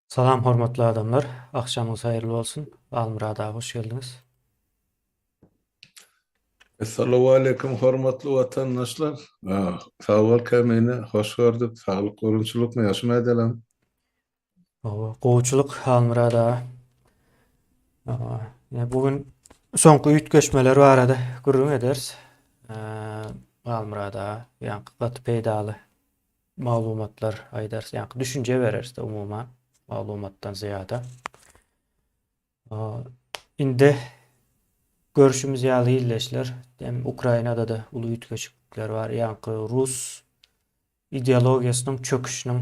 Salam hormatly adamlar. Akşamınız hayırlı olsun. Almurad abi hoş geldiniz. Assalamu alaikum hormatly vatandaşlar. Sağ ol kemine, hoş gördük. Sağlık korunçuluk mu yaşama edelim? Gowçuluk Almurad abi. Bugün soňky üýt göçmeleri barada gurrun ederiz. Almurad abi ýa-ni gaty peýdaly maglumatlar aýdars, ýa-ni düşünje bereriz de umuma maglumatdan ziyada. Inde görüşimiz ýaly illeşler. Hem Ukrainada da uly üýt göçükler bar, ýa-ni Rus ideologiýasynyň çöküşiniň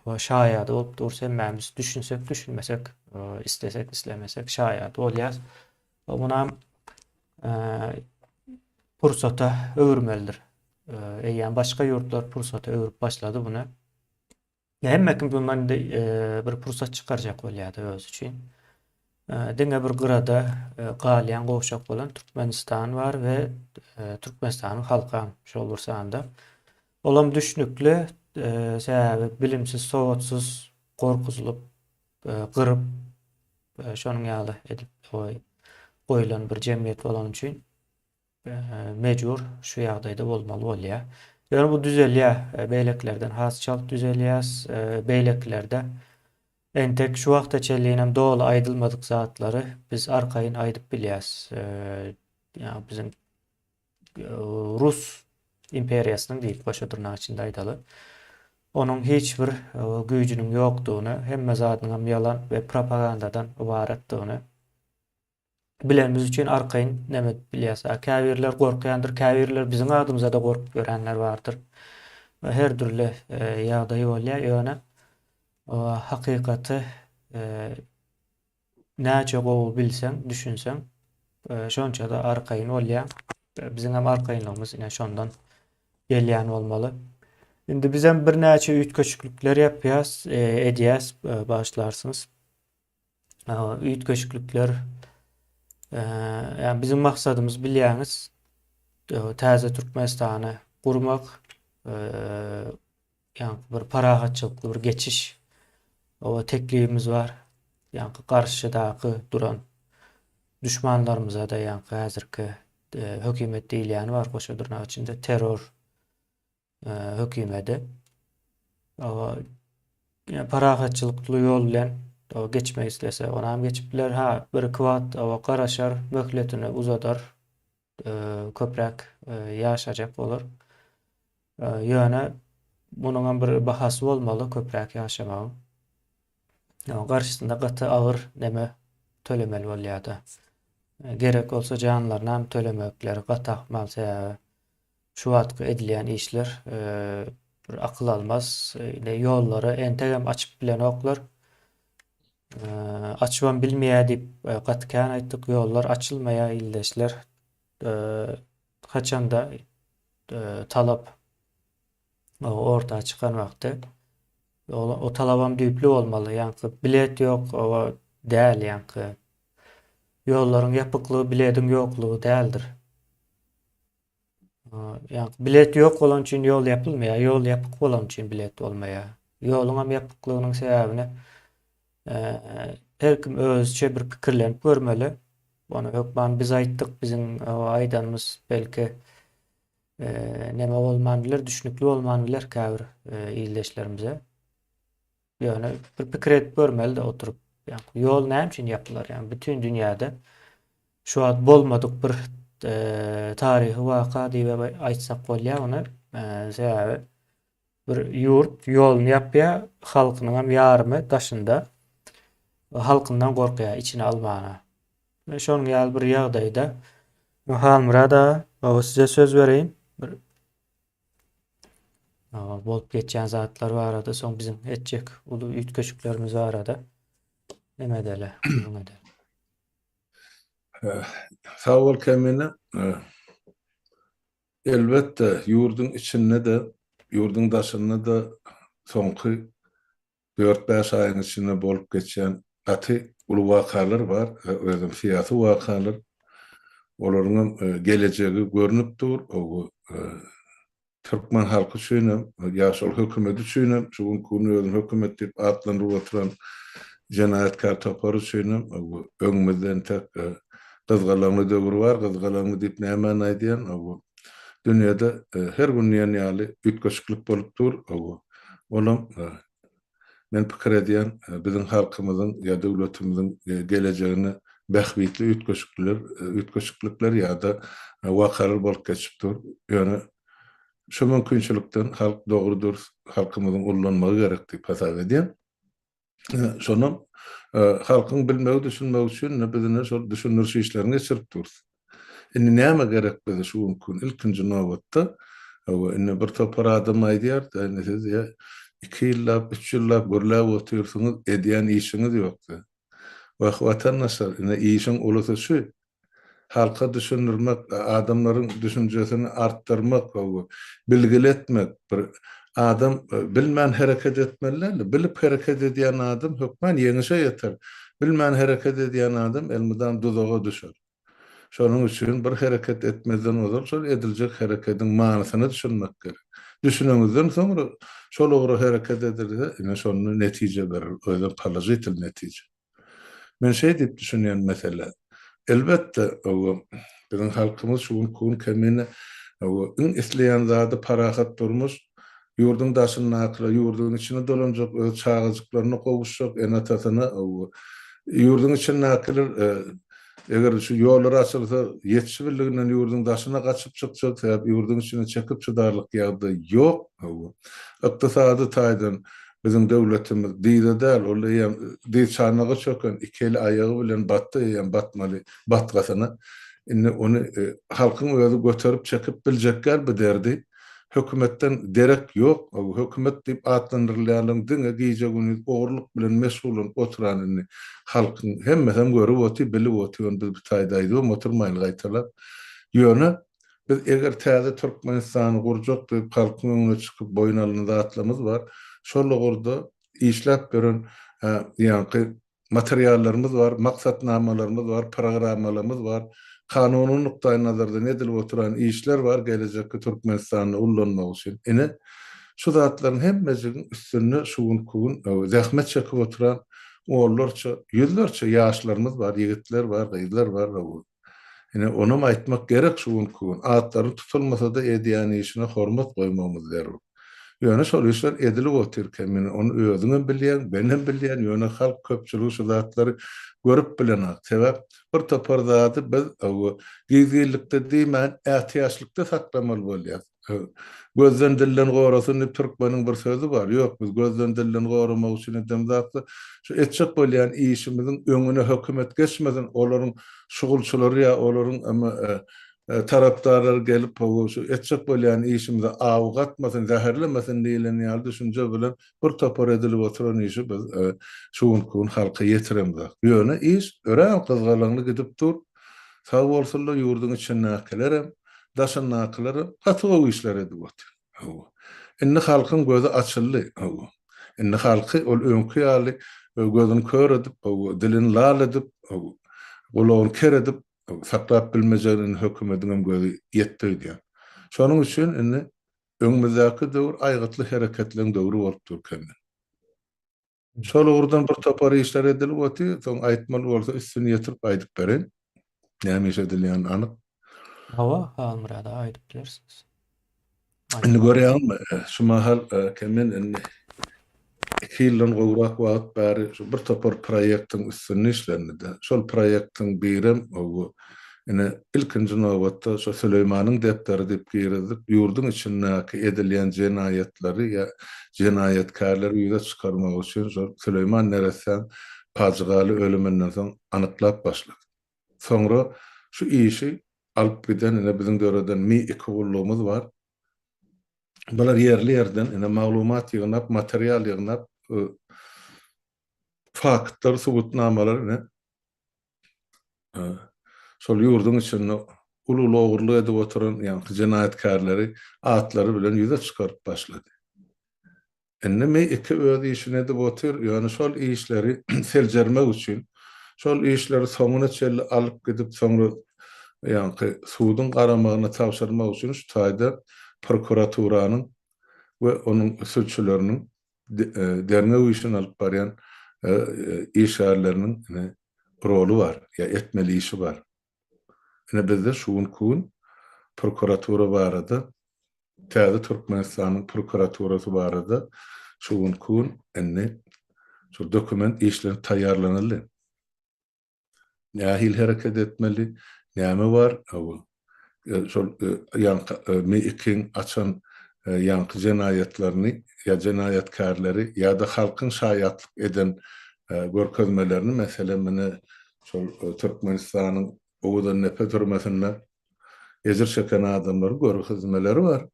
şaýady bolup dursa hemmämiz düşünsek, düşünmesek, istesek, islemesek şaýady bolýar. Munam pursata öwürmelidir. Eýýän başga ýurtlar pursata öwürüp başlady buny. Hemmekim bundan bir pursat çykarjak bolýardy öz üçin. Diňe bir gyrada galýan gowşak bolan Türkmenistan bar we Türkmenistanyň halka şol bursanda. Olam düşnükli, sebäbi bilimsiz, sowatsız, gorkuzlyp, gyryp, şonuň ýaly edip goýulan bir jemgyýet bolan üçin mejbur şu ýagdaýda bolmaly bolýar. Ýöne bu düzelýär, beýleklerden hasçalyk düzelýär, beýleklerde entek şu wagta çelliğinem dogly aýdylmadyk zatlary biz arkaýyn aýdyp bilýäs. Ýa bizim Rus imperiýasynyň diýip başa içinde aýdaly. Onun hiç bir güýjüniň ýokdugyny, hemme zadynyň ýalan we propagandadan ibaretdigini bilenimiz üçin arkaýyn näme bilýäs. Käbirler gorkýandyr, käbirler bizim adymyza da gorkup görenler bardyr. Ve her türlü ýagdaý bolýar. Ýöne hakykaty näçe gowy bilseň, düşünseň, şonça da arkaýyn bolýar. Bizim hem arkaýynlygymyz ine şondan gelýän bolmaly. Indi biz hem bir näçe üýt köçüklükler ýapýas, edýäs, başlarsınız. Üýt köçüklükler, yani bizim maksadımız bilýäňiz, täze Türkmenistany gurmak, yani bir parahatçylykly bir geçiş, o teklibimiz var. Yani karşıdaky duran düşmanlarımıza da yani häzirki hökümet diýilýäni bar, goşa durnak içinde terör hökümeti. Yani parahatçylykly ýol bilen geçmek istese onam geçipler. Bir kwat garaşar, möhletini uzadar, köprek ýaşajak bolar. Ýöne munuň bir bahasy bolmaly köprek ýaşamagyň. Garşysynda gaty agyr neme tölemeli bolýardy. Gerek bolsa janlarynam tölemekleri gatakmal sebäbi şu wagtky edilýän işler bir akyl almaz. Ýollary entegem açyp bilen oklar. Açmam bilmeýär diýip gatykän aýtdyk, ýollar açylmaýar illeşler. Haçanda talap ortağa çıkan wagtda o talabam düýpli bolmaly. Ýani bilet ýok, o däl ýani. Ýollaryň ýapyklygy bilediň ýoklugy däldir. Ýani bilet ýok bolan üçin ýol ýapylmaýar, ýol ýapyk bolan üçin bilet bolmaýar. Ýoluň ýapyklygynyň sebäbini her kim özçe bir pikirlenip görmeli. Onu hökman biz aýtdyk, biziň aýdanymyz belki neme bolman biler, düşnükli bolman biler käbir illeşlerimize. Ýöne bir pikir edip görmeli de oturup. Yani ýol näme üçin ýapylar? Yani bütün dünýäde şu wagt bolmadyk bir tarihi waka diýip aýtsak bolýar onu. Sebäbi bir ýurt ýoluny ýapýar, halkynyň hem ýarymy daşynda. Halkından gorkýar, içine almana. Ve şonuň ýaly bir ýagdaýda Muhammad size söz bereyim. Bir bolup geçýän zatlar barada, soň bizim etjek uly üýt köçüklerimiz barada. Neme edele, gurrun edele. Sağ ol kemine. Elbette yurdun içinde de, yurdun daşında da soňky 4-5 aýyň içinde bolup geçen gaty uly wakalar bar, özüm fiýaty wakalar. Olaryň gelejegi görnüp dur. Türkmen halkı üçinem, ýaşul hökümet üçinem, şuň kunu hökümet diýip adlandyryp oturan jenayatkar topar üçinem, bu öňümizden tek kızgalanly döwür bar, kızgalanly diýip näme aýdýan, bu dünýede her gün ýaly ütköçlük bolup dur, olam men pikir edýän biziň halkymyzyň ýa döwletimiziň gelejegini bähbitli ütköçlükler ýa-da wakalar bolup geçipdir. Ýöne şu mümkinçilikden halk dogrudur, halkymyzyň ullanmagy gerek diýip hasap edýän. Şonam halkyň bilmegi, düşünmegi üçin bizine şol düşünürşi işlerini geçirip durdy. Indi näme gerek bize şu mümkin? Ilkinji nowatda indi bir topar adam aýdýar, siz ýa 2 ýyllap, 3 ýyllap gürläp oturýarsyňyz, edýän işiňiz ýokdy. Vatandaşlar, indi işiň ulusy şu, halka düşünürmek, adamların düşüncesini arttırmak, bilgiletmek, bir adam bilmän hereket etmeli, bilip hereket edýän adam hökmen yeňişe ýeter. Bilmän hereket edýän adam elmydam duzaga düşer. Şonuň üçin bir hereket etmezden ozal, şol ediljek hereketiň manysyny düşünmek gerek. Düşüneňizden soňra şol ugry hereket edilse, ine şonu netije berer, öýle pozitiv netije. Men şey diýip düşünýän mesele, elbette biziň halkymyz şu kun kemine in isleýän zady parahat durmuş, ýurduň daşyny nakla, ýurduň içine dolanjak, öz çağıjyklaryny gowuşjak, enatasyna ýurduň içine naklar, eger şu ýollar açylsa, ýetişbiliginden ýurduň daşyna gaçyp çykjak, ýurduň içine çekip çydarlyk ýagdy ýok. Ykdysady taýdan bizim döwletimiz diýde däl, ol ýa diýip çarnaga çöken ikili aýagy bilen batdy, ýa batmaly, batgasyna. Indi onu halkyň özü göterip çekip biljekler bu derdi. Hökümetten derek ýok. Hökümet diýip adlandyrylýan diňe giýje güni ogurlyk bilen mesulun oturanyny halkyň hemmesem görüp oty, bilip oty, biz bu taýdaýdy, oturmaýly gaýtalap. Ýöne biz eger täze Türkmenistany gurjak diýip halkyň öňüne çykyp boyun alyny atlamyz bar. Şol gurda işläp beren ýa-ni materiallarymyz bar, maksatnamalarymyz bar, programmalarymyz bar. Kanuny nukdaý nazardan edilip oturan işler var gelecekde Türkmenistanyny ullanmak üçin. Ine şu zatlaryň hemmesiniň üstüne şuwun kuwun zähmet çekip oturan oğullarça, ýüzlerçe ýaşlarymyz bar, ýigitler bar, gyzlar bar. Ine onu aýtmak gerek şuwun kuwun. Atlary tutulmasa da edýän işine hormat goýmamyz zerur. Ýöne şol işler edilip oturýar. Men onu özüňem bilýän, benim bilýän, ýöne halk köpçüligi şu zatlary görüp bilen. Sebäp bir topar zady biz gizlilikde diýmän, ähtiýaçlykda saklamaly bolýar. Gözden dillen gorasyn Türkmeniň bir sözü bar. Ýok, biz gözden dillen goramak üçin edem zatly şu etjek bolýan işimiziň öňüne hökümet geçmeden olaryň şugulçylary ýa olaryň tarapdarlar gelip şu etjek bolýan işimize awgatmasyn, zäherlemesin diýilen ýaly düşünje bilen bir topar edilip oturan işi biz şuwun kun halka ýetiremdik. Ýöne iş ören kızgalanly gidip dur. Sag bolsunlar ýurduň içine naklarym, daşyny naklarym, hatyga işler edip otur. Indi halkyň gözü açyldy. Indi halky ol öňkü ýaly gözüni kör edip, dilini lal edip, gulagyny ker edip saklap bilmejegini hökümetiň gözü ýetdi diýär. Şonuň üçin indi öňümizdäki döwür aýgatly hereketleriň döwrü bolup durýar. Şol urdan bir topar işler edilip oty, soň aýtmaly bolsa üstüne ýetirip aýdyp beren. Näme iş edilýän anyk. Halmyrada aýdyp bilersiz. Indi görýärmi, şu mahal kemen indi 2 ýyldan gowrak wagt bäri şu bir topar proýektiň üstüne işlendi. Şol proýektiň birim ine ilkinji nowatda şu Süleýmanyň depderi diýip girizdik. Ýurduň içindäki edilýän jenaýatlary ýa jenayetkarlary ýüze çykarmak üçin Süleyman neresen pajgaly ölümünden soň anyklap başlady. Soňra şu işi alyp giden ine biziň döwreden iki gullugymyz bar. Bular yerli yerden ine maglumat ýygnap, material ýygnap, faktlar, subutnamalar ine şol ýurduň içinde ulul ogurlyk edip oturan ýa-ni jenayetkarlary atlary bilen ýüze çykaryp başlady. Enne iki öz işini edip otur, ýöne şol işleri seljermek üçin, şol işleri soňuna çelli alyp gidip soňra ýa-ni suwdyň garamagyna tapşyrmak üçin şu taýda prokuraturanın ve onun sülçülerinin derine uyuşun alıp barayan işarlarının rolü var, ya etmeli işi var. Bizde şuun kuun prokuratura barada, Täze Türkmenistan'ın prokuraturası barada şuun kuun şu dokument işleri tayarlanalı. Nähil hareket etmeli, näme var? Şol meýikiň açan ýanky jenayetlerini ya jenayetkarları ya da halkın şaýatlyk eden görkezmelerini mesela mene şol Türkmenistanyň owadan nepe türmesinden ejir çeken adamları görkezmeleri var.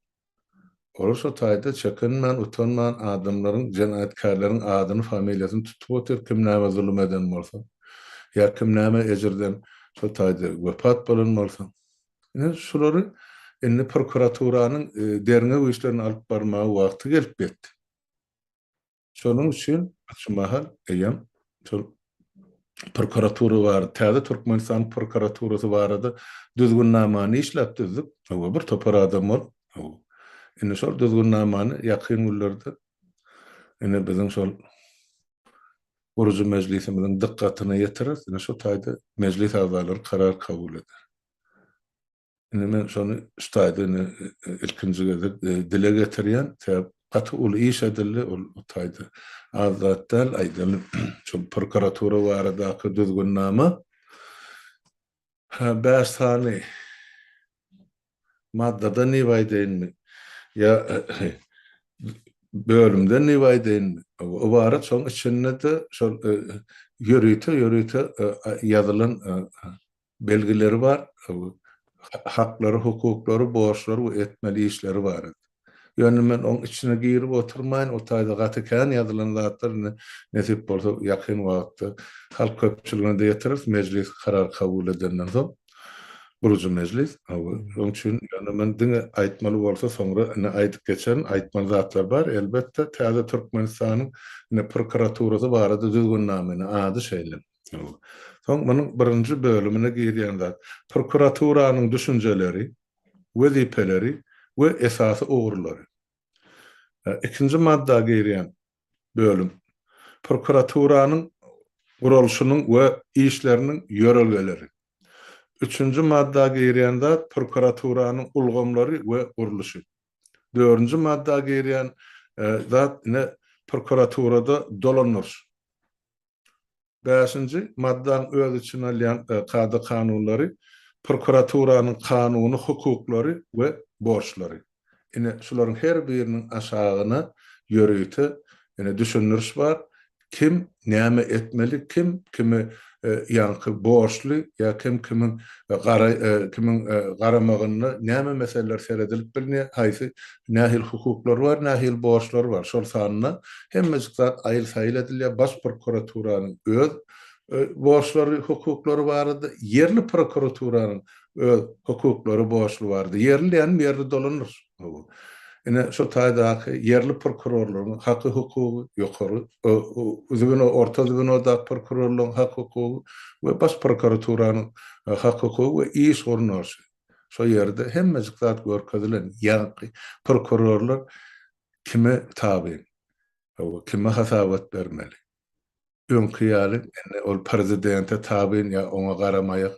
Orası taýda çekinmän, utanman adamlaryň, jenayetkarlaryň adyny, familiýasyny tutup oturup kim näme zulüm eden bolsa, ya kim näme ejirden şo taýda wepat bolan bolsa. Şolary prokuraturanın derine bu işlerini alıp barmagy wagty gelip ýetdi. Şonuň üçin açmahal eýem şol prokuratura bar, täze Türkmenistan prokuraturasy barada düzgünnamany işläp düzdük. O bir topar adam bol. Şol düzgünnamany ýakyn günlerde biziň şol guruju mejlisimiziň dikkatyna ýetirir. Şo taýda mejlis agzalary karar kabul eder. Men şonu ştaýda ilkinji gezek dile getirýän gaty ul iş edildi ul taýda azatdan aýdym şu prokuratura baradaky düzgünnama bäsany maddada niwaýdaýynmy ya bölümde niwaýdaýynmy o barat şoň içinde de şol ýörüýte ýazylan belgileri var. Hakları, hukuklary, borçlary we etmeli işleri bar. Ýöne men oň içine girip oturmaýyn, o taýda gatykän ýazylan zatlar nesip bolsa ýakyn wagtda halk köpçüligine de ýetirir, mejlis karar kabul edenden soň guruju mejlis. Oň üçin ýöne men diňe aýtmaly bolsa soňra aýdyp geçen aýtmaly zatlar bar. Elbetde täze Türkmenistanyň prokuraturasy barada düzgünnamyny ady şeýle. Soň munyň birinji bölümine girýän zat prokuraturanın düşünceleri, wezipeleri we esasy ogrulary. İkinji madda girýän bölüm prokuraturanın gurulşunyň we işleriniň ýöregeleri. Üçüncü madda girýän zat prokuraturanın ulgamlary we gurulşy. Dördüncü madda girýän zat prokuraturada dolanýar. Beşinci maddan öz içine alýan kady kanunlary, prokuraturanın kanuny, hukuklary we borçlary. Şolaryň her biriniň aşagyna ýörüýte, düşünürüş bar. Kim näme etmeli, kim kimi ýanky borçly ya kimiň garamagyny näme meseleler seredilip bilinýär, haýsy nähil hukuklar bar, nähil borçlar bar. Şol sanyna hemmesi zat aýyl-saýyl edilýär. Baş prokuraturanın öz borçlary, hukuklary bardy. Yerli prokuraturanın öz hukuklary, borçlary bardy. Yerli ýani ýerli dolanýar. Şo taýdaky yerli prokurorlaryň haky hukuky ýokary, özüne orta düzgün prokurorlaryň hak hukuky we baş prokuraturanın hak hukuky we iş ornaşy. Şo ýerde hemmesi zat görkezilen ýanky prokurorlar kime tabi, kime hasabat bermeli. Öňkü ýaly ol prezidente tabiň ya oňa garamaýak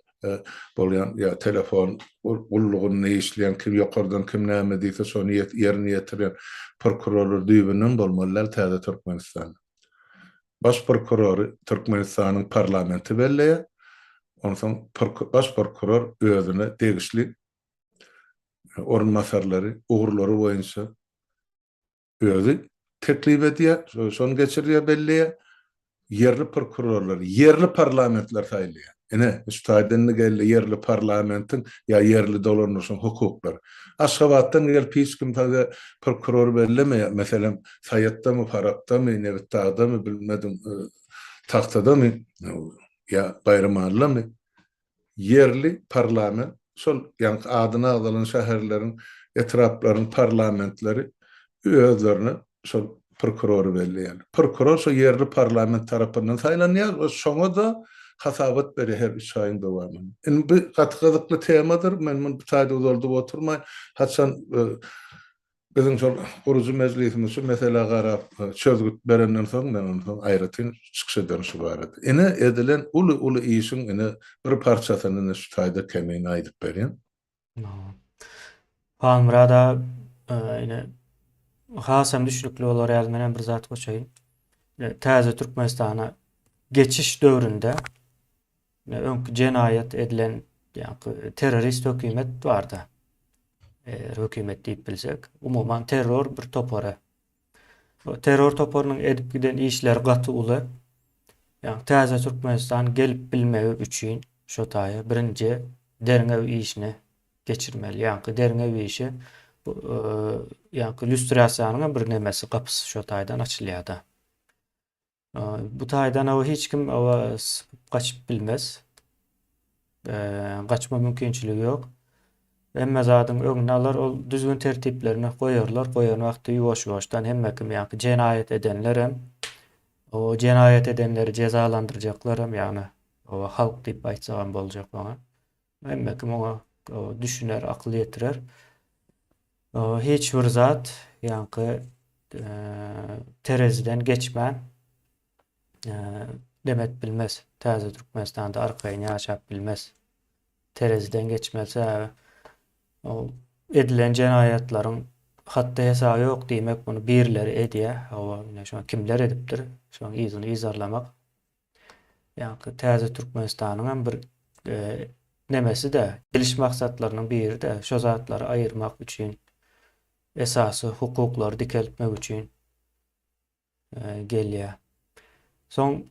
bolýan ya telefon ullugyny işleýän kim ýokardan kim näme diýse şonu ýerine ýetirýän prokurorlar düýbünden bolmalylar täze Türkmenistan. Baş prokurory Türkmenistanyň parlamenti belleýär. Ondan baş prokuror özüne degişli ornmasarlary, ugurlary boýunça özü teklip edýär, şonu geçirýär belleýär. Yerli prokurorlar, yerli parlamentler taýlaýar. Şu taýdanny geldi yerli parlamentin ya yerli dolanýan hukuklar. Aşgabatdan gelip hiç kim taýda prokuror bellemeýär. Meselem Saýatdamy, Farabdamy, Nebitdagdamy bilmedim Taxtadamy ya Bayramallamy yerli parlament şol ýani adyna alynan şäherleriň etraplaryň parlamentleri özlerini şol prokuror belleýär. Prokuror şo yerli parlament tarapyndan saýlanýar, şoňa da hasabat berýär her 3 aýyň dowamında. Bu gatgazykly temadyr. Men bu taýda uzaldyp oturmaýyn. Haçan Bizim şol guruju mejlisimiz şu mesela garap çözgüt berenden soň aýratyn çykyş dönüşi bar edi. Ine edilen uly işiň ine bir parçasyny şu taýda kemeýini aýdyp berýän. Halmyrada ine hasam düşnükli olar ýaly menen bir zat goçaýyn. Täze Türkmenistana geçiş döwründe öňkü jenayet edilen ýa-ni terrorist hökümet bardy. Hökümet diýip bilsek, umuman terror bir topary. O terror toporunyň edip giden işleri gaty uly. Yani Täze Türkmenistan gelip bilmegi üçin şo taýy birinji derňew işini geçirmeli. Yani derňew işi bu yani illüstrasiýanyň bir nemesi gapysy şo taýdan açylýar-da. Bu taýdan o hiç kim gaçyp bilmez. Gaçma mümkinçiligi ýok. Emme zadyň öňüne alar, ol düzgün tertiplerini goýarlar. Goýan wagty ýuwaş-ýuwaşdan hemme kim ýa-ni jenayet edenler hem o jenayet edenleri cezalandyrjaklar hem ýa-ni o halk diýip aýtsagam boljak bana. Hemme kim oňa düşüner, akly ýetirer. Hiç bir zat ýa-ni tereziden geçmän demet bilmez. Täze Türkmenistanda arkaýyn ýaşap bilmez. Tereziden geçmese o edilen jenayetlaryň hatda hesaby ýok diýmek bunu birileri edýär. Hawa şu kimler edipdir? Şu izyny izarlamak. Yani Täze Türkmenistanyň hem bir nemesi de geliş maksatlarynyň biri de şo zatlary aýyrmak üçin esasy hukuklary dikeltmek üçin gelýär. Soň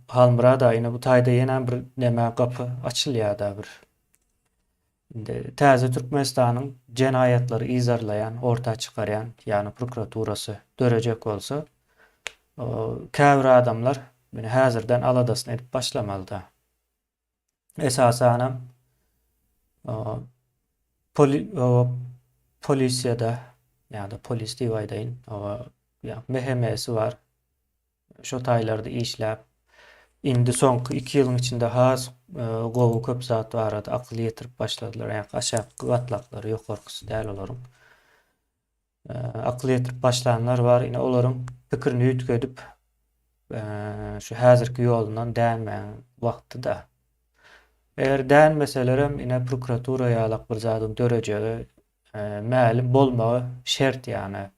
Halmyrada ýene bu taýda ýene bir neme gapy açylýar-da bir. Täze Türkmenistanyň jenayetleri izarlayan, orta çıkaryan, yani prokuraturasy dörejek bolsa, käbir adamlar meni häzirden aladasyny edip başlamaly-da. Esasanam polisiýada ýa-da polis diýip aýdaýyn, mehemesi var. Şo taýlarda işläp, indi soňky 2 ýylyň içinde has gowy köp zat barady, akly ýetirip başladylar. Ýa-ni aşağı gatlaklary, ýokarkysy däl olaryň. Akly ýetirip başlananlar bar, ine olaryň pikirini ýitgedip şu häzirki ýolundan dänmeýän wagtda. Eger dänmeseler hem ine prokuratura ýalak bir zadyň dörejegi mälim bolmagy şert ýani.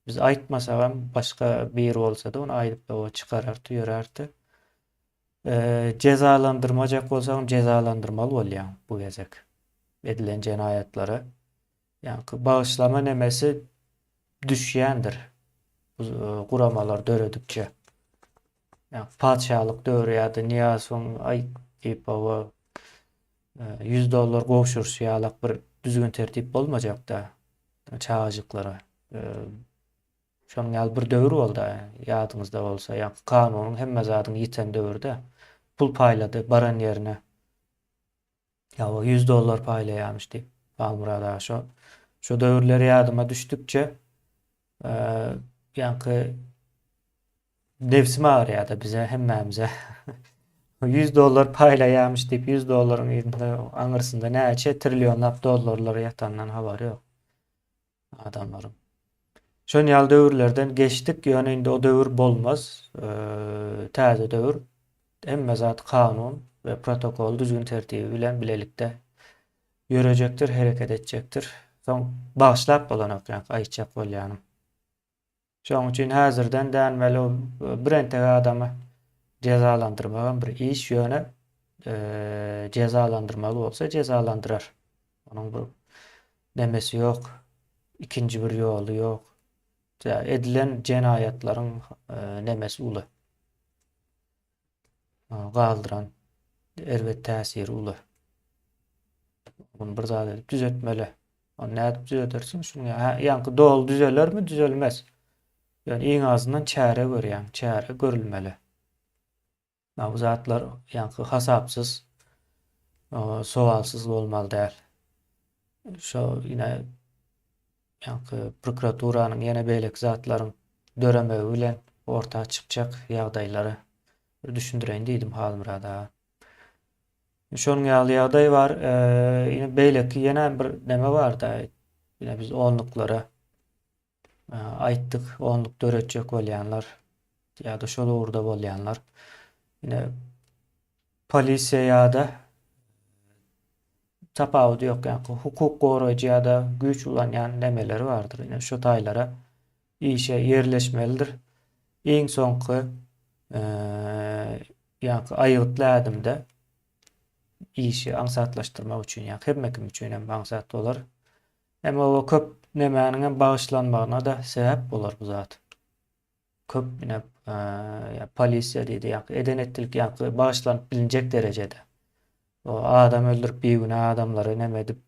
Biz aýtmasagam başga biri bolsa da onu aýdyp o çıkarar, tüýerärdi. Cezalandyrmajak bolsam cezalandyrmaly bolýar bu gezek. Edilen jenayetlere. Yani bağışlama nemesi düşýändir. Bu guramalar döredikçe. Yani padşahlyk döwri ýa-da Niýazowyň aýdyp o $100 gowşurşy ýalak bir düzgün tertip bolmajak-da çağajyklara. Şonuň ýaly bir döwür boldy, ýadyňyzda bolsa, ýa kanunyň hemme zadyny ýiten döwürde pul paýlady baran ýerine. Ýa $100 paýlaýarmyş diýip Halmyrada şo döwürler ýadyma düşdükçe ýa-ni nefsime ağrıyada bize hemmemize $100 paýlaýarmyş diýip $100'ın aňyrsynda näçe trilyonlap dollarlar ýatandan habary ýok adamlaryň. Şol ýaly döwürlerden geçdik, ýöne indi o döwür bolmaz. Täze döwür hemme zat kanun we protokol düzgün tertibi bilen bilelikde ýörejekdir, hereket etjekdir. Soň bagyşlap bolanok ýa-ni aýtjak bolýanym. Şoň üçin häzirden dänmeli birente adamy cezalandyrmagan bir iş ýöne cezalandyrmaly bolsa cezalandyrar. Onuň bir nemesi ýok, ikinji bir ýoly ýok. Edilen jenayetlaryň nemesi uly. Galdyran elbet täsiri uly. Bunu bir zat edip düzeltmeli. Onu nädip düzeltirsin? Ýa-ni dol düzelermi, düzelmez. Yani en azından çare görýän, çare görülmeli. Bu zatlar ýa-ni hasapsız, sowalsız bolmaly däl. Şo ýene ýa-ni prokuraturanyň ýene beýleki zatlaryň döremegi bilen ortağa çykjak ýagdaýlary bir düşündireýin diýdim Halmyrada. Şonuň ýaly ýagdaý bar, ýene beýleki ýene bir neme bar da. Yine biz onluklara aittik. Onluk döretjek bolýanlar ýa-da şol uğurda bolýanlar. Yine polisiýa ýa-da tapawut ýok, ýa-ni hukuk goraýjy ýa-da güýç ulanýan nemeleri bardyr. Yine şu taýlara işe yerleşmelidir. Iň soňky ýa-ni aýyply adamda işi aňsatlaşdyrmak üçin, ýa-ni hemme kim üçin hem aňsat bolar. Hem o köp nemäniň bagyşlanmagyna da sebäp bolar bu zat. Köp ýene polisiýa diýdi, ýa-ni edenetlik ýa-ni bagyşlanyp bilinjek derejede. O adam öldürüp beýgünä adamlary neme edip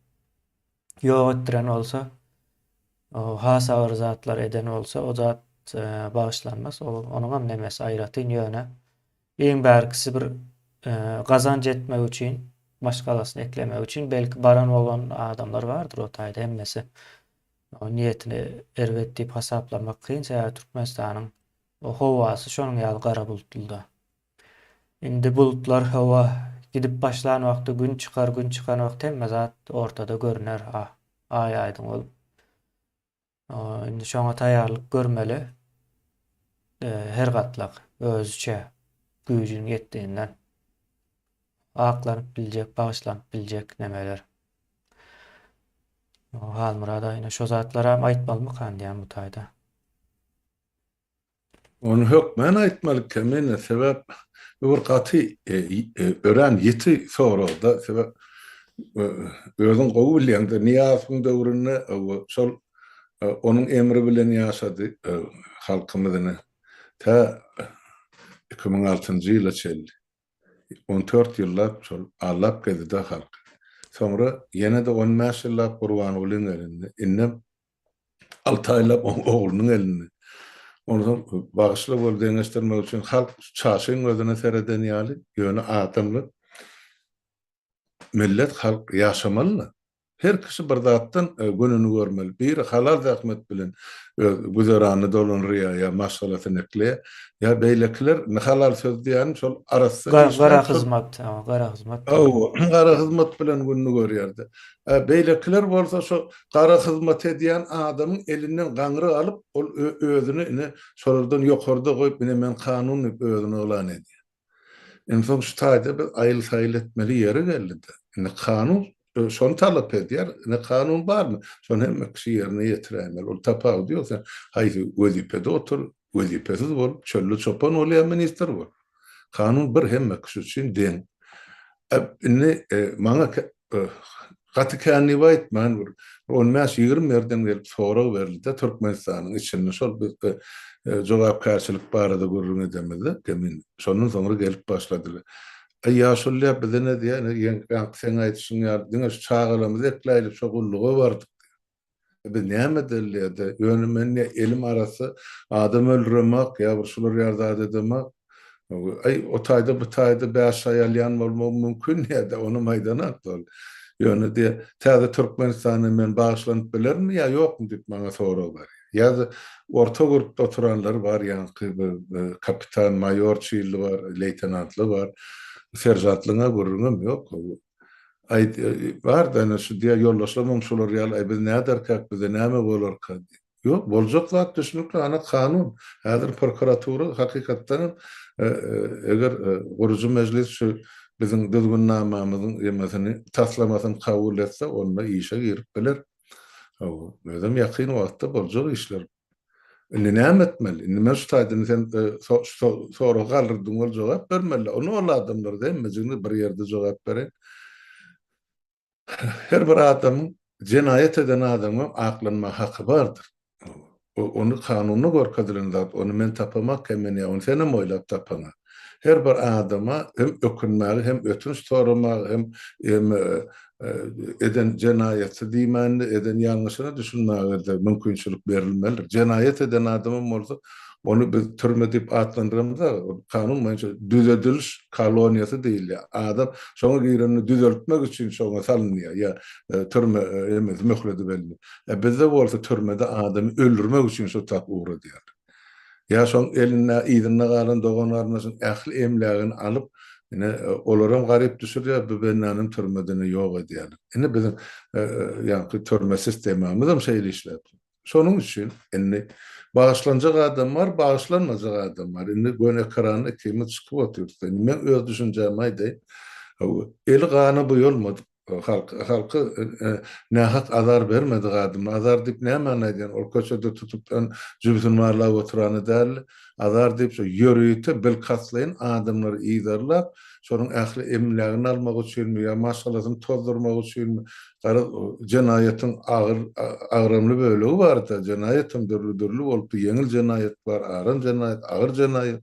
ýok etdiren bolsa, o hasawar zatlar eden bolsa, o zat bagyşlanmaz. Onuň nemesi aýraty ýöne. Iň bärkisi bir gazanç etmek üçin, başgalasyny eklemek üçin belki baran bolan adamlar bardyr o taýda hemmesi. O niýetini erwetdip hasaplamak kyn. Türkmenistanyň o howasy şonuň ýaly gara bulutluda. Indi bulutlar hawa gidip başlan wagty gün çykar, gün çykan wagty hemme zat ortada görüner. Ay aýdyň bolup. Indi şoňa taýýarlyk görmeli. Her gatlak özüçe güýjüniň ýetdiğinden aklanyp biljek, bagyşlanyp biljek nemeler. O hal murada ýene şo zatlara aýtmalymy kan diýen bu taýda. Onu hökmen aýtmaly kemene sebäp bir gaty ören ýeti soragda sebäp özüň gowy bilýände Niýazyň döwründe şol onuň emri bilen ýaşady halkymyzyny ta 2006-njy ýyla çeldi. 14 ýyllap şol allap gezdi halk. Sonra ýene de 15 ýyllap Gurbanulyň elinde, innem 6 aýlap oğlunyň elinde. Onu bagyşly bol deňeşdirmek üçin halk çaşyň özüne sereden ýaly, ýöne adamly millet halk ýaşamaly. Her kişi bir zatdan gününü görmeli. Bir halal zahmet bilen güzerany dolanryýa ýa maşgalatyny ekle ýa beýlekiler ne halal söz diýen şol arasy Gara hyzmat, gara hyzmat. gara hyzmat bilen gününü görýärdi. Beýlekiler bolsa şo gara hyzmat edýän adamyň elinden gaňry alyp ol özüni şolardan ýokarda goýup men kanun özüne ulan edýär. Ensoň şu taýda bir aýyl saýyl etmeli ýeri geldi. Kanun şonu talap edýär, ne kanun barmy? Şonu hemme kişi ýerine ýetirämeli. Ol tapaw diýorsa, haýsy wezipede otur, wezipesiz bol, çöllü çopan bolýar minister bol. Kanun bir hemme kişi üçin deň. Maňa gaty känni aýtman bir 15-20 ýerden gelip sorag berildi Türkmenistanyň içinde şol bir jogapkärçilik barada görüň edemedi. Demin şonun soňra gelip başladylar. Ýaşully bizene diýen sen aýtsyň ýa diňe çağıramyz ekleýip şogullugy bardyk. Biz näme delýärdi? Ýönümen elim arasy adam öldürmek ýa bir şular ýarda edemek. O taýda bu taýda bäş aýalýan bolmak mümkin ýa-da onu maýdana atdy. Ýöne diýe täze Türkmenistany men bagyşlanyp bilermi ýa ýokmy diýip maňa sorag bar. Ýa-da orta grupda oturanlar bar, ýa-ni kapitan, mayor çyly bar, leytenantly bar. Serjantlyňa görüňem ýok. Barda şu diýe ýollaşlamam şolar ýaly biz näderkak bize näme bolarka. Ýok, boljak zat düşnükle ana kanun. Häzir prokuratura hakykatdan eger gurucu meclis şu biziň düzgünnamamyzyň ýemesini taslamasyny kabul etse, onda işe girip biler. Özüm ýakyn wagtda boljak işler. Näme etmeli? Näme şu taýda sen sonra galyrdyň ol jogap bermeli. Onu ol adamlar demmejini bir ýerde jogap beren. Her bir adamyň jenayet eden adamyň aklanma haky bardyr. Onu kanuny gorkadylan zat, onu men tapamak kemene, onu senem oýlap tapana. Her bir adama hem ökünmäli, hem ötünç soramak, hem eden jenayeti diýmänli, eden ýalňyşyny düşünmäge de mümkinçilik berilmelidir. Jenayet eden adamym bolsa, onu biz türme diýip adlandyrymda, kanun boýunça düzeltiliş koloniýasy diýilýär. Adam şoňa girenini düzeltmek üçin şoňa salynýar, ýa türme emes möhledi belli. Bizde bolsa türmede adamy öldürmek üçin şo tap uğradyar. Ya şoň eline ýydyna galan dogan arnasyn ähli emlägini alyp Ine olaram garip düşürýär, bu bennanym türmedini ýok edýär. Ine bizim ýa-ni türme sistemimiz hem şeýle işläp. Şonuň üçin indi bağışlanjak adam bar, bağışlanmajak adam bar. Indi gön ekranyny kimi çykyp otursa, men öz düşünjämi aýdaýyn. Eli gany bu ýolmady. Halky nähak azar bermedi gadymy. Azar diýip näme anlaýdyn? Ol köçede tutupdan jübsün marlap oturany däl. Azar diýip şo ýörüýte bil katlaýyn adamlar iýdarlap, şonuň ähli emlegini almak üçin ýa maşgalasyny tozdurmak üçin gara jenaýatyň agyrymly bölegi bar-da. Jenaýatyň dürli bolup, ýeňil jenaýat bar, aran jenaýat, agyr jenaýat.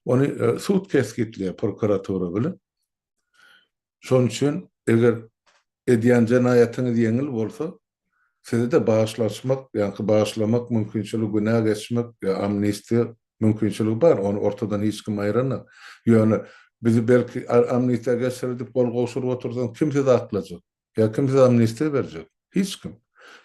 Ony sud keskitliýär prokuratura bilen. Şonuň üçin eger edýän jenaýatyňyz ýeňil bolsa, sizi de bağışlaşmak, ýa-ni bağışlamak mümkinçiligi, günah geçmek, amnistiýa mümkinçiligi bar. Onu ortadan hiç kim aýranok. Ýöne bizi belki amnistiýa geçirip bol goşurup otursan kim sizi aklajak? Ya kim size amnistiýa berjek? Hiç kim.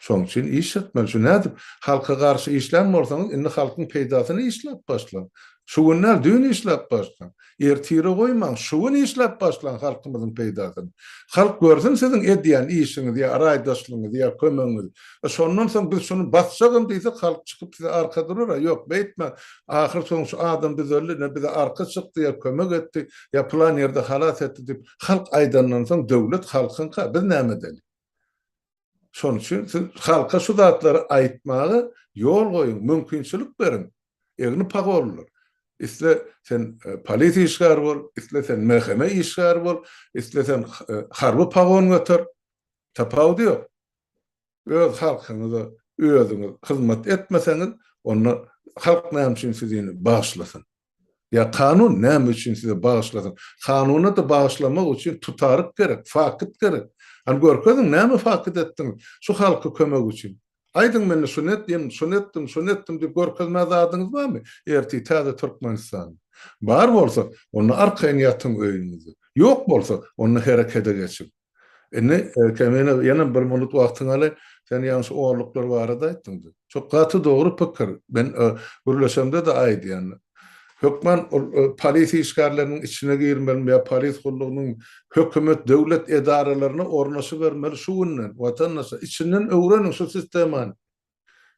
Şoň üçin iş etmeli. Şu nädip halka garşy işlän bolsaňyz, indi halkyň peýdasyny işläp başlan. Şu günler düýün işläp başlan. Ertire goýmaň, şu gün işläp başlan halkymyzyň peýdasyny. Halk görsün siziň edýän işiňiz, ýa araýdaşlygyňyz, ýa kömegiňiz. Şondan soň biz şunu batşagym diýsek halk çykyp size arka durar. Ýok, beýtme. Ahir soň şu adam biz öldü, bize arka çykdy, ýa kömek etdi, ýa plan ýerde halas etdi diýip halk aýdandan soň döwlet halkyňka biz näme edeli? Şoň üçin siz halka şu zatlary aýtmagy ýol goýun, mümkinçilik berin. Egni pak bolurlar. Isle sen polisiýa işgär bol, isle sen mehkeme işgär bol, isle sen harby pagon götür. Tapaw diýok. Öz halkyňyza özüňiz hyzmat etmeseňiz, onu halk näme üçin sizi bağışlasyn? Ya kanun näme üçin sizi bağışlasyn? Kanuny da bağışlamak üçin tutaryk gerek, fakit gerek. Hani görkezin näme fakit etdiň? Şu halky kömek üçin. Aýdyň meni sünnet diýen, sünnetdim diýip görkezmäz adyňyz barmy? Erti täze Türkmenistan. Bar bolsa, onu arkaýyn ýatyň öýüňizi. Ýok bolsa, onu herekete geçip. Kemene ýana bir minut wagtyň aly, sen ýa-ni oğurluklar barada aýtdyň. Çok gaty dogry pikir. Ben gürleşemde de aýdy ýani. Hökman polisiýa işgärleriniň içine girmeli ýa polis gullugynyň hökümet döwlet edaralaryna ornaşy bermeli şu günden watandaşa içinden öwrenin şu sistemany.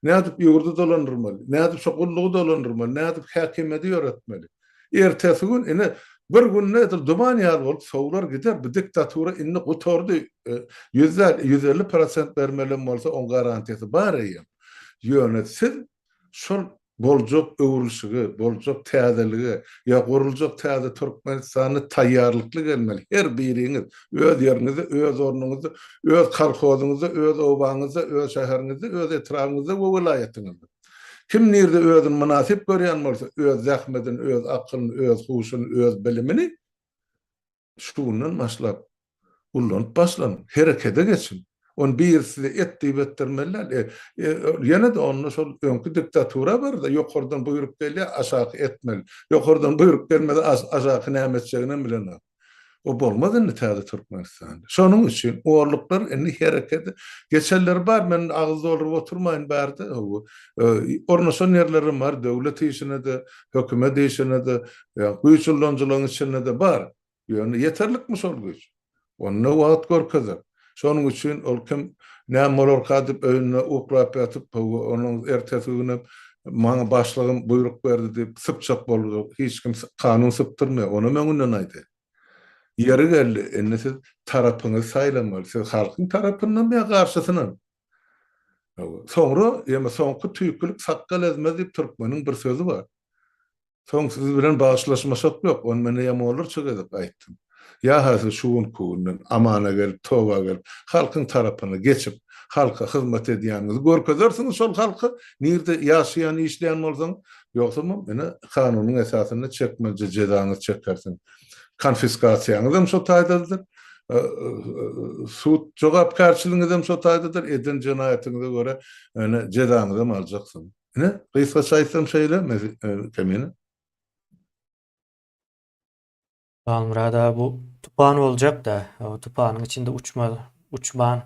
Nädip ýurdu dolandyrmaly, nädip şu gullugy dolandyrmaly, nädip häkimeti ýöretmeli. Ertesi gün ine bir gün nädir duman ýar bolup sowlar gider, bu diktatura inni gutordy 150% bermeli bolsa on garantiyasi bar eýem. Ýönetsiz şol boljak öwrülşigi, boljak täzeligi, ýa gurulacak täze Türkmenistany taýýarlykly gelmeli. Her biriňiz öz ýeriňizde, öz ornuňyzda, öz kolhozyňyzda, öz obaňyzda, öz şäheriňizde, öz etragyňyzda we welaýatyňyzda. Kim nirde özüni münasip görýän bolsa, öz zähmetini, öz akylyny, öz huşuny, öz bilimini şundan başlap ullanyp başlan, herekete geçin. On birisi etdi bettirmeler. Yana da onun şol öňkü diktatura bar da ýokardan buyruk gelýär, aşağı etmeli. Ýokardan buyruk gelmedi, aşağı näme etjegini bilen. O bolmaz indi täze Türkmenistan. Şonuň üçin oğurluklar indi hereketi geçenler bar, men agzy doluryp oturmaýyn bardy. Ornaşan ýerlerim bar, döwlet işine de, hökümet işine de, güýçlenjiligiň içine de bar. Ýöne yeterlikmi şol güýç? Onu wagt görkezek. Şonuň üçin ol kim näme bolar kadyp öýüne uklap ýatyp, onuň ertesi güni maňa başlygym buyruk berdi diýip sypçak boldy. Hiç kim kanun sypdyrmaýar. Onu meňinden aýdy. Yeri geldi, indi siz tarapyňyzy saýlamaly. Siz halkyň tarapyndan ýa garşysynan. Soňra ýa-ni soňky tüýkülük sakkal ezmez diýip türkmeniň bir sözi bar. Soň siz bilen bağışlaşmasak ýok. Onu mene ýa bolar çykyp aýtdym. Ya hazır şuun kuğundan amana gelip, toga gelip, halkın tarafına geçip, halka hizmet ediyanınızı görkezersiniz, şol halkı nirde yaşayan, işleyen olsan, yoksa mı? Kanunun esasını çekmece cedanızı çekersin. Konfiskasiyanız hem şu taydadır. Sud jogapkarçylığınız hem şu taydadır. Edin cinayetinize göre cedanızı hem alacaksın. Kıysa saysam şeyle, kemini. Almurada bu tupan olacak da o tupanın içinde uçman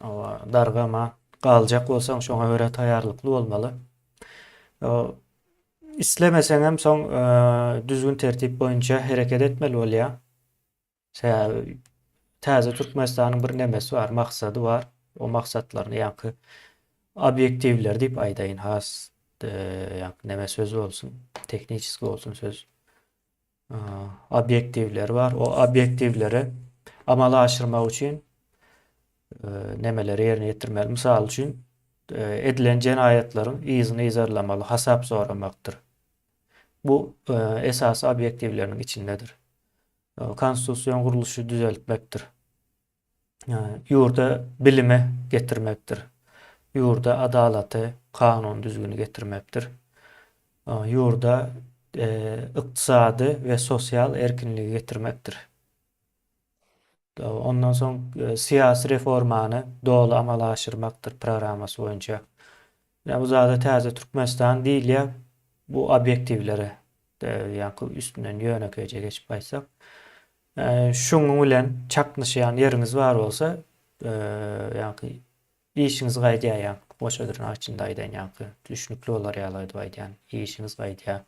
o dargama kalacak olsan şoňa göre taýýarlykly bolmaly. O İslemesen hem son düzgün tertip boyunca hareket etmeli bolýar. Şä täze Türkmenistanyň bir nemesi var, maksady var. O maksatlaryny ýa-ni obyektivler diýip aýdaýyn. Has ýa-ni neme sözü bolsun, tekniçeski bolsun söz. Obyektivler var. O obyektivleri amala aşyrmak üçin nemeleri ýerine ýetirmeli. Mysal üçin edilen jenaýatlaryň izyny izarlamaly, hasap soramakdyr. Bu esasy obyektivleriň içindedir. Konstitusiýon guruluşy düzeltmekdir. Ýurda bilime getirmekdir. Ýurda adalaty, kanun düzgünü getirmekdir. Ýurda ykdysady we sosial erkinligi getirmekdir. Ondan soň siýasy reformany dogly amala aşyrmakdyr programmasy boýunça. Bu zada täze Türkmenistan diýilýär. Bu obyektivlere ýa-ni üstünden ýönekje geçip baýsak. Şuňa bilen çaknyşýan ýeriňiz bar bolsa, ýa-ni işiňiz gaýdýar ýa-ni boşadyr açynda aýdan ýa-ni düşnükli bolar ýaly aýdan işiňiz gaýdýar.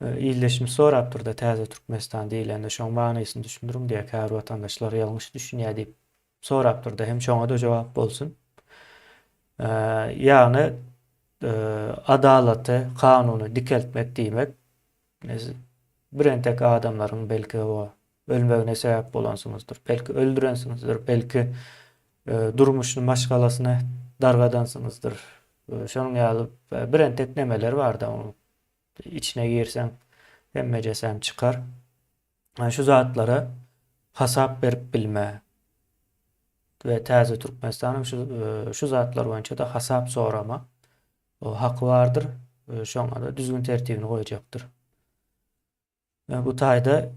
İýleşme sorapdyr da täze Türkmenistan diýilende şoň manysyny düşündürüm diýe kär watandaşlar ýalňyş düşünýär diýip sorapdyr da hem şoňa da jogap bolsun. Ýagny adalaty, kanuny dikeltmek diýmek birentek adamlaryň belki o ölmegine sebäp bolansyňyzdyr. Belki öldürensiňizdir, belki durmuşyny maşgalasyna dargadansyňyzdyr. Şonuň ýaly birentek nemeler bar da onu içine girsen hemmejesem çıkar. Şu zatlara hasap berip bilme ve täze Türkmenistanyň şu zatlar boýunça da hasap sorama o haky bardyr. Şoňa da düzgün tertibini goýajakdyr. Bu taýda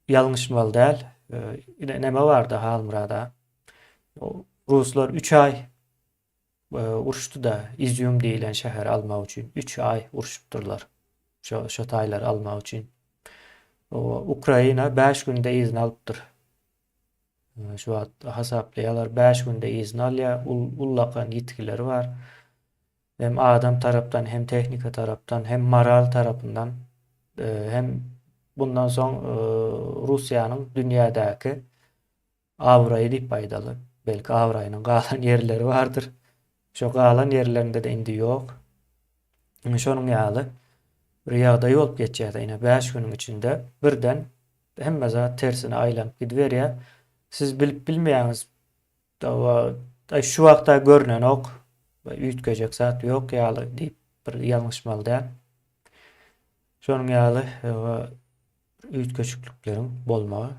ýalňyşmaly däl. Neme bardy Halmyrada? Ruslar 3 ay uruşdy da İzyum diýilen şäher almak üçin 3 ay uruşupdyrlar. Şo taýlary almak üçin. Ukraina 5 günde izin alypdyr. Şu wagt hasaplaýarlar 5 günde izin alýar. Ullakan ýetkileri var. Hem adam tarapdan hem tehnika tarapdan hem moral tarapyndan hem bundan soň Russiýanyň dünýädäki awraýy diýip aýdaly. Belki awraýynyň galan ýerleri bardyr. Şo galan ýerlerinde de indi ýok. Şonuň ýaly bir ýagdaý bolup geçýär ýene 5 güniň içinde birden hemme zat tersine aýlanyp gidberýär. Siz bilip bilmeýäňiz şu wagtda görünen ok we üýtgejek zat ýok ýaly diýip bir ýalňyşmaly däl. Şonuň ýaly üýtgeçikleriň bolmagy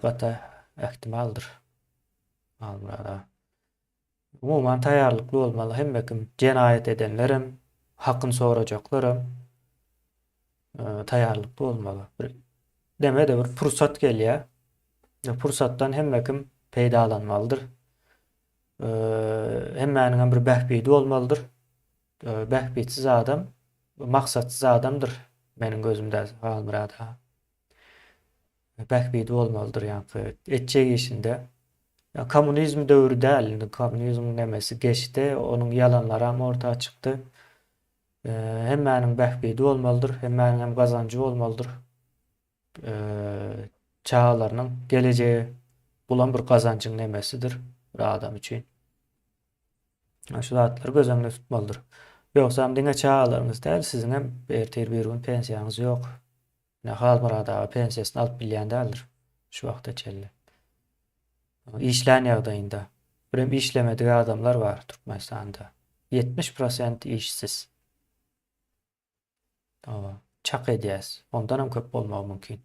gata ähtimaldyr. Almada. Umuman taýýarlykly bolmaly. Hemme kim jenaýat edenlerim, hakyny sorajaklarym taýýarlykly bolmaly. Demede bir pursat gelýär. Pursatdan hemme kim peýdalanmalydyr. Hemmäniň bir bähbidi bolmalydyr. Bähbidsiz adam maksatsyz adamdyr. Meniň gözümde Halmyrada. Bähbidi bolmalydyr ýa-ni etjek işinde. Komünizm döwrü däl. Komünizm nemesi geçdi. Onuň ýalanlary hem ortağa çykdy. Hemmäniň bähbidi bolmalydyr. Hemmäniň hem gazanjy bolmalydyr. Çağalarynyň geleceği bulan bir gazanjyň nemesidir bir adam üçin. Şu zatlar göz öňünde tutmalydyr. Ýoksa diňe çağalaryňyz däl, siziň hem ertir bir gün pensiýaňyz ýok. Halmyrada pensiýasyny alyp bilýän däldir şu wagta çelli. İşlän ýagdaýynda birem işlemedik adamlar var Türkmenistanda. 70% işsiz. Çak edýäs. Ondan hem köp bolmagy mümkin.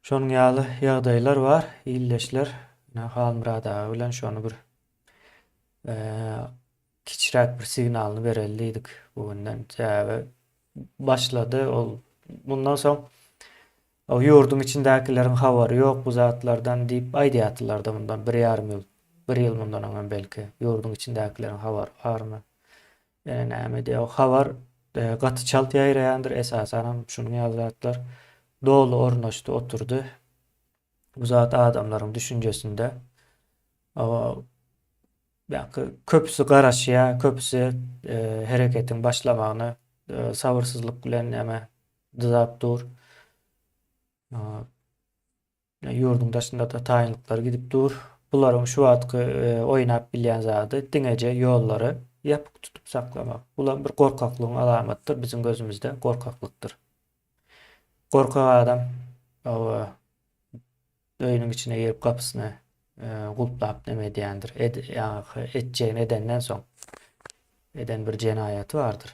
Şonuň ýaly ýagdaýlar var, illeşler. Halmyrada bilen şonu bir kiçirek bir signalyny bereliydik bugünden. Başlady ol. Bundan soň o ýurdun içindäkileriň habary ýok bu zatlardan diýip aýdýatlar da bundan 1,5 ýyl, 1 ýyl mundan öňen belki ýurdun içindäkileriň habary barmy? Näme diýär o habar gaty çalt ýaýraýandyr esasen şunuň ýazatlar dogly ornaşdy oturdy. Bu zat adamlaryň düşünjesinde köpüsü garaşýa, köpüsü hereketin başlamagyny sabırsızlyk bilen näme dyzap dur. Ýurdun daşynda da taýynlyklar gidip dur. Bularyň şu wagtky oýnap bilýän zady diňeje ýollary ýapyk tutup saklamak. Bular bir gorkaklygyň alamatydyr. Bizim gözümizde gorkaklykdyr. Gorkak adam öýüniň içine girip kapysyny gulplap näme diýendir. Etjegini edenden soň eden bir jenaýaty bardyr.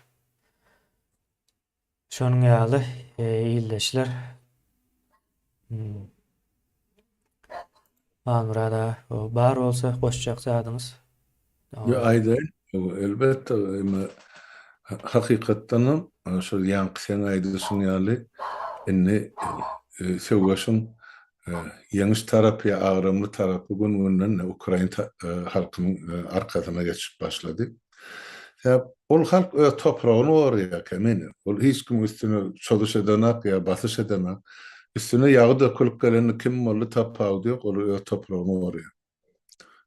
Şonuň ýaly ýyldaşlar Almurada bar bolsa goşjak zadyňyz. Ya aýdyn, elbetde hakykatdanam şol ýanky sen aýdyşyň ýaly inni söwgaşyň ýeňiş tarapy, agrymly tarapy günden Ukraina halkynyň arkasyna geçip başlady. Ya ol halk topragyny gorýar meni. Ol hiç kim üstüne çalyş edenak ya basış edenak. Üstüne ýagy dökülip geleni kim boldy tapag diýip ol topragyny gorýar.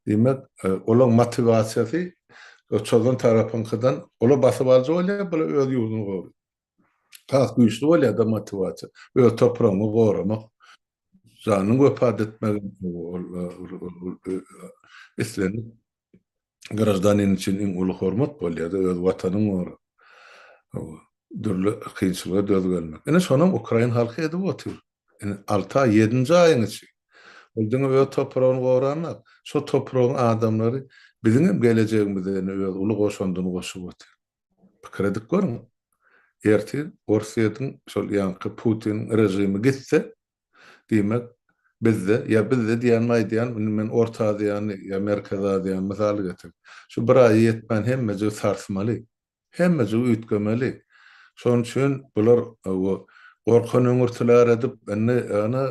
Demek olaň motivasiýasy o çoldan tarapynkydan ola basyp alja bolýar, bula öz ýurduny gorýar. Kas güýçli bolýar da motivasiýa. Öz topragyny goramak, janyny göpad etmek, islenip gражданин üçin iň uly hormat bolýar da öz watanyň goramak. Dürli kynçylyga döz gelmek. Ene şonam Ukraina halky edip otur. Ene 6 ay 7-nji aýyň içi. Oldyň öz topragyny goramak, şo topragyň adamlary biziň gelejegimizden öz uly goşandyny goşup otur. Pikir edip görüň. Erti Orsiýadyň şol ýanky Putin rejimi gitse, diýmek bizde diýen maýdyan men Orta Aziýany ýa Merkez Aziýany mysaly getir. Şu bir ay ýetmän hemmeje sarsmaly, hemmeje üýtgemeli. Şonuň üçin bular gorkan öňürtüler edip ana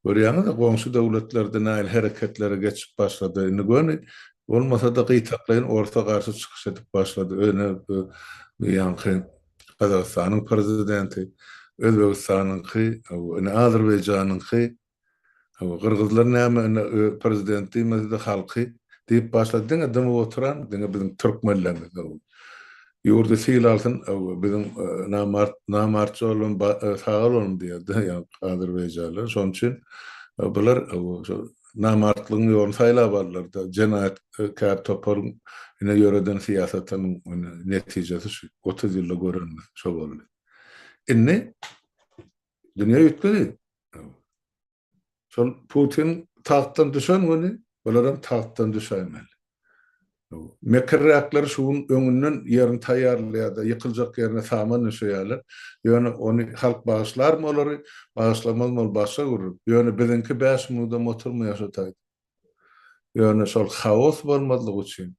görýäňiz da goňşy döwletlerden näil hereketlere geçip başlady. Indi göni bolmasa da gytaklaýan orta garşy çykyş edip başlady. Öne ýanky Kazakstanyň prezidenti, Özbegistanyňky, Azerbaýjanyňky, Kyrgyzlar näme prezidenti mezde halky diýip başlady. Diňe demy oturan, diňe biziň türkmenlerimiz. Ýurdu sil alsyn, biziň namartçy bolan sagal bolun diýerdi Azerbaýjanlylar. Şonuň üçin bular namartlygyň ýolunu saýlap aldylar da jenaýatkär toparyň ine ýöreden siýasatynyň netijesi şu 30 ýylda görülmez şo boldy. Inni dünýä ýetmedi. Şol Putin tahtdan düşen güni bularam tahtdan düşämeli. Mekerräkler şuň öňünden ýerini taýýarlaýar, ýykyljak ýerine saman düşýärler. Ýöne onu halk bağışlarmy olary, bağışlamazmy ol başa gurur. Ýöne biziňki 5 muda oturma ýaşataý. Ýöne şol haos bolmadygy üçin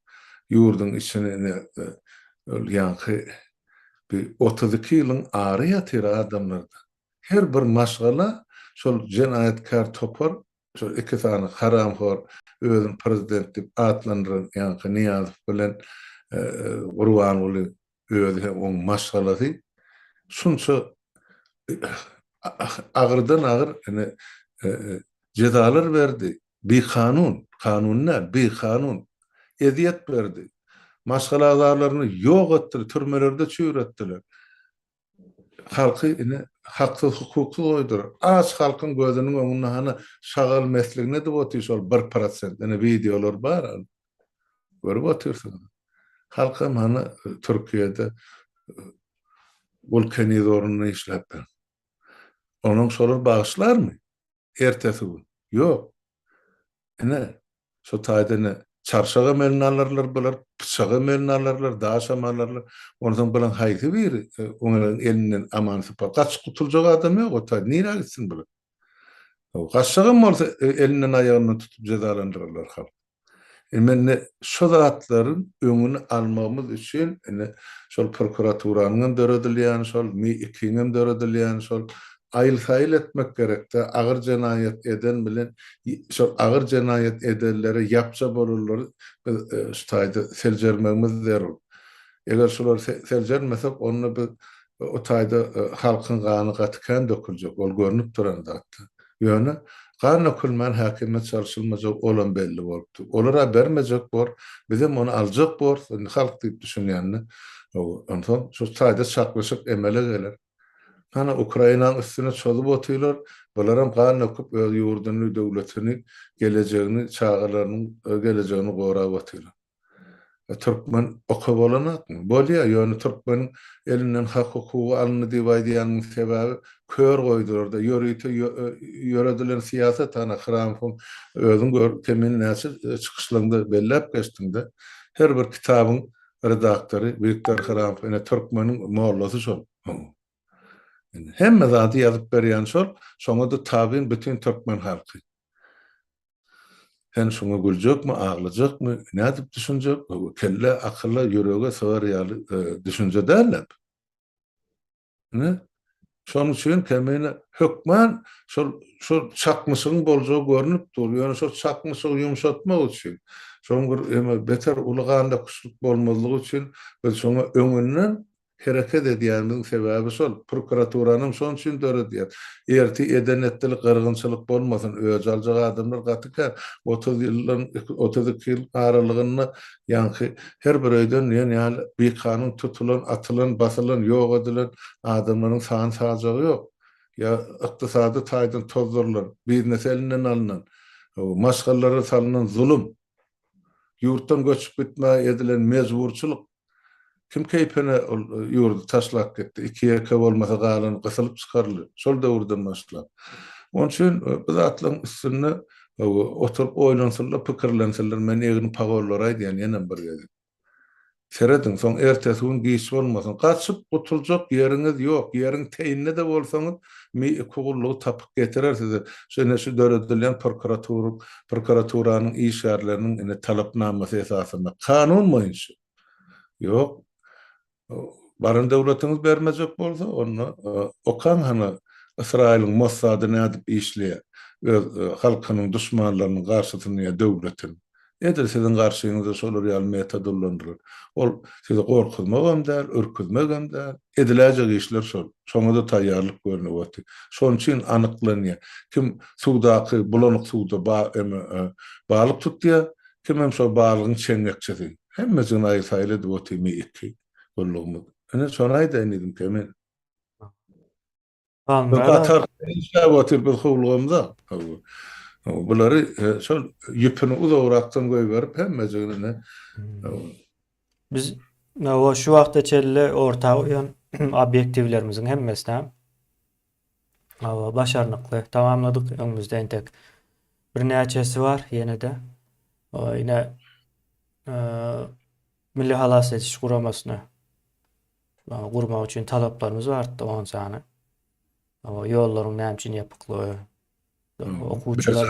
ýurdun içine ýanky bir 32 ýylyň ary ýatyr adamlarda. Her bir maşgala şol jenaýatkär topar, şol iki tane haramhor özüm prezident dip atlandyran ýanky Niýazow bilen Gurbanuly özü oň maşgalasy şunça agyrdan agyr jezalar berdi. Bir kanun eziyet berdi. Maşgala azarlaryny ýok etdi, türmelerde çüýretdiler. Halky ine haksyz hukuksuz oýdur. Az halkyň gözüniň öňünde hany şagal meslegine dip otyr şol 1%. Ine videolar bar. Görüp otyrsyň. Halkym hany Türkiýede volkanizoruny işläp ber. Onuň şolar bağışlarmy? Ertesi gün. Ýok. Ine şo taýdany çarşaga melin alarlar bular, pıçaga melin alarlar, daş amarlarlar. Ondan bilen haýsy bir oňaň elinden amansy par. Gaç gutuljak adam ýok, o taý nire gitsin bular. Gaçşagam bolsa elinden aýagyndan tutup cezalandyrarlar halk. Menne şo zatlaryň öňüni almamyz üçin şol prokuraturanın döredilýän, şol Mİ2-nin döredilýän, şol aýyl-saýyl etmek gerekde. Agyr jenaýat eden bilen şol agyr jenaýat edenlere ýapça bolurlar. Şu taýda seljermemiz zerur. Eger şolar seljermesek onu o taýda halkyň gany gatykän döküljek. Ol görünüp duran zat. Ýöne Kanun hükümden hakimiyet çalışılmayacak olan belli bolupdy. Olara bermejek bor, bizim onu aljak bor, halk diýip düşünýänni. Ondan şu saýda çaklaşyp emele geler. Hani Ukraina'nın üstüne çolup otuyorlar. Bunların kanun okup öz yurdunu, devletini, geleceğini, çağlarının geleceğini korap otuyorlar. Türkmen okabolanak mı? Bolya, yani Türkmen'in elinden hak hukuku alındı diýýändiň sebebi kör goýdular da yöredilen siýasat ana Hrampyň özüň temin näçe çykyşlarynda bellep geçdiňde her bir kitabyň redaktory Viktor Hrampy ene Türkmeniň mollasy şol. Hemme zady ýazyp berýän şol, şoňa da tabiň bütün Türkmen halky. Sen şuna güljekmi, aglyjekmi, nädip düşünjek? Kelle, akylly, ýürege sığar ýaly düşünje dälip. Ne? Şonuň üçin kemine hökmen şol çakmysyň boljagy görnüp dur. Ýöne şol çakmysyny ýumşatmak üçin, şoň bir beter ulaganda kuşluk bolmazlygy üçin biz şoňa öňünden hereket edýändiň sebebi şol. Prokuraturanyň şoň üçin döredýär. Erti edenetlik, gyrgynçylyk bolmasyn, öýe aljak adamlar gatyka 30 ýyldan 32 ýyl aralygyny ýanky her bir öýden ýani bir kanun tutulan, atylan, basylan, ýok edilen adamlaryň sany sajagy ýok. Ya ykdysady taýdan tozdurlar, biznes elinden alynan, maşgallara salynan zulüm, ýurtdan göçüp gitme edilen mezburçylyk. Kim keypene ýurdu taşlap gitdi. 2 ýerke bolmasa galan gysylyp çykarly. Şol döwürden başlap. Onun üçin biz atlaň üstüne oturup oýlansynlar, pikirlensinler. Men egini pagollara diýen ýene bir gezi. Seredin soň ertesi gün giýiş bolmasyn. Gaçyp gutuljak ýeriňiz ýok. Ýeriň teýinne de bolsaňyz hukuklugy tapyp getirer sizi. Şeýle şu döredilýän prokuraturanyň işgärleriniň ene talapnamasy esasynda kanun boýunça. Ýok. Barın devletiniz bermejek bolsa, onu okan hana İsrail'in Mossad'ı nädip işleýär, halkynyň düşmanlarynyň garşysyna döwletin. Edir sizin garşyňyzda şolar ýaly metodollandyryr. Ol sizi gorkutmagam däl, ürkütmegem däl, ediläjek işler şol. Şoňa da taýýarlyk görnüp otdy. Şoň üçin anyklanýar. Kim suwdaky bulanyk suwda balyk tutýar, kim hem şo balygyň çeňekçisi. Hemmesini aýsaýly diýip otdy iki. Bollugmy. Ene şonaý da inidim kemen. Almara Qatar işläp bir howlugymda. Bulary şol ýüpini uzagrakdan goýup hemmesini. biz o şu wagtda çelle orta uyan obyektivlerimiziň hemmesini başarnykly tamamladyk. Öňümizde entek bir näçesi bar ýene-de. Ýine Milli Halas Etiş Guramasyny gurmak üçin talaplarymız bardy on sany. Ýollaryň näme ýapykly, okuwçylar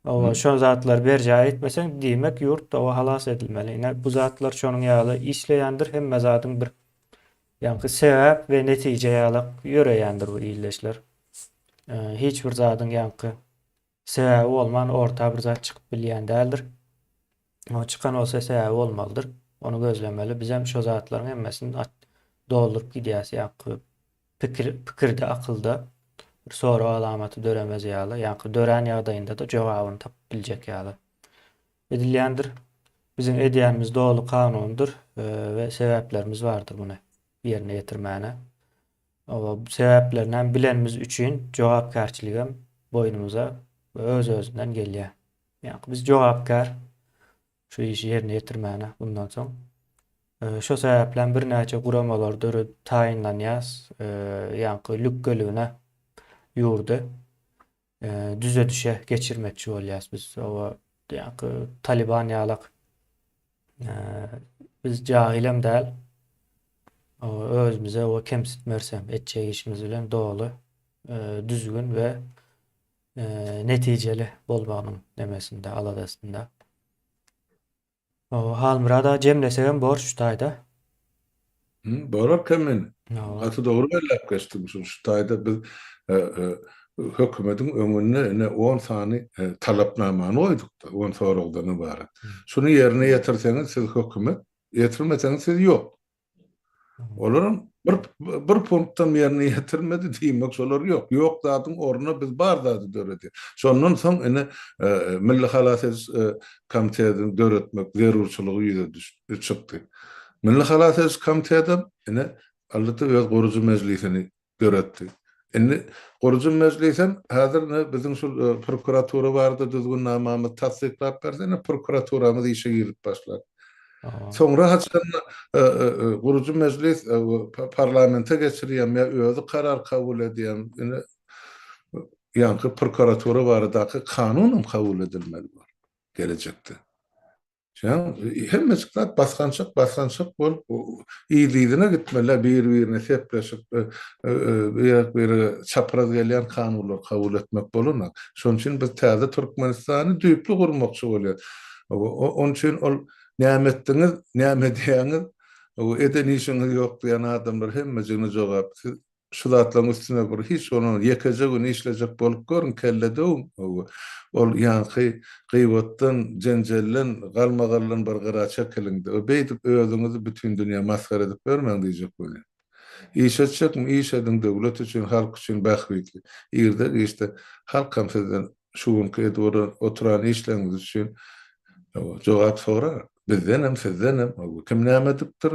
näme şo zatlar berja etmeseň diýmek ýurt halas edilmeli. Ýene bu zatlar şonuň ýaly işleýändir, hemme zatyň bir ýanky sebäp we netije ýaly ýöreýändir bu illeşler. Hiç bir zatyň ýanky sebäbi bolman orta bir zat çykyp bilýän däldir. O çıkan olsa sebäbi bolmalydyr. Onu gözlemeli. Biz hem şo zatlaryň hemmesini doldurup gidýäs ýanky pikirde, akylda bir soru alamaty döremez ýaly. Ýanky dören ýagdaýynda da jogabyny tapyp biljek ýaly. Edilýändir. Bizim edýänimiz dogly kanundur we sebäplerimiz bardyr muny ýerine ýetirmäne. O sebäplerden bilenimiz üçin jogapkärçilik hem boynumuza öz-özünden gelýär. Ýanky biz jogapkär şu işi ýerine ýetirmäne bundan soň. Şo sebäplen bir näçe guramalar dörü taýinlanýas, ýanky lükkeligine ýurdu düze düşe geçirmekçi bolýas biz. O ýanky Taliban ýalyk biz jahilem däl. O özümize o kemsitmersem etjek işimiz bilen dogly, düzgün we netijeli bolmagynyň demesinde, aladasynda. O halmyrada jemlesegem borç taýda. Borar kemen. Atı dogry bellep geçdim şu taýda biz hökümetiň öňüne 10 sany talapnamany oýduk da 10 soragdan ibaret. Şunu ýerine ýetirseňiz siz hökümet, ýetirmeseňiz siz ýok. Olaram bir punktdan ýerine ýetirmedi diýmek şolar ýok. Ýok zadyň ornuna biz bar zady döredi. Şondan soň ine Milli Halaset Komitetiň döretmek zerurçylygy ýüze çykdy. Milli Halaset Komiteti ine allyty öz gurucu mejlisini döretdi. Indi gurucu mejlisen häzir biziň şu prokuratura barda düzgün namamy tasdiklap bersene prokuraturamyz işe girip başlady. Tamam. Sonra haçan gurucu meclis parlamenta geçirýän ýa özü karar kabul edýän ýa-ni prokuratura baradaky kanunum kabul edilmeli bar gelecekde. Şäň hemmesi baskançyk bolup iýiliğine gitmeli, bir-birine sepleşip bir çapraz gelýän kanunlar kabul etmek bolunlar. Şoň üçin biz täze Türkmenistany düýpli gurmakçy bolýar. Onun üçin ol nämetdiňiz, näme diýäňiz, o eden işiniz ýok diýen adamlar hemmejini jogap. Şu zatlaryň üstüne bir hiç onu ýekejek gün işlejek bolup görün kellede ol ýa-ni gıybetden, jenjellen, galmagallan bir gyra çekilinde. O beýdip özüňizi bütün dünýä maskara edip bermeň diýjek bolýar. İş etjekmi, iş edin döwlet üçin, halk üçin bahwitli. Ýerde işte halk hem sizden şu günki oturan işleriniz üçin jogap sorar. Bizden hem sizden hem kim näme edipdir?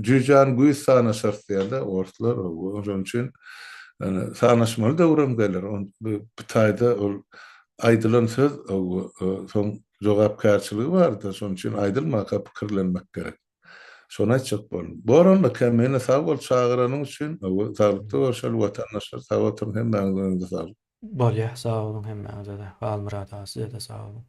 Jüjan güýs sanaşarsa ortlar onun üçin sanaşmaly döwrem gelir. Bu taýda ol aýdylan söz soň jogapkärçiligi bar da şoň üçin aýdylmaka pikirlenmek gerek. Şonu açyk bolun. Bu aranda kemene sag bol çağıranyň üçin saglypdy görşel watandaşlar sag oturun hem mäňizde sag. Bolýa, sağ olun hemmäňize de. Galmurad aga, size de sağ olun.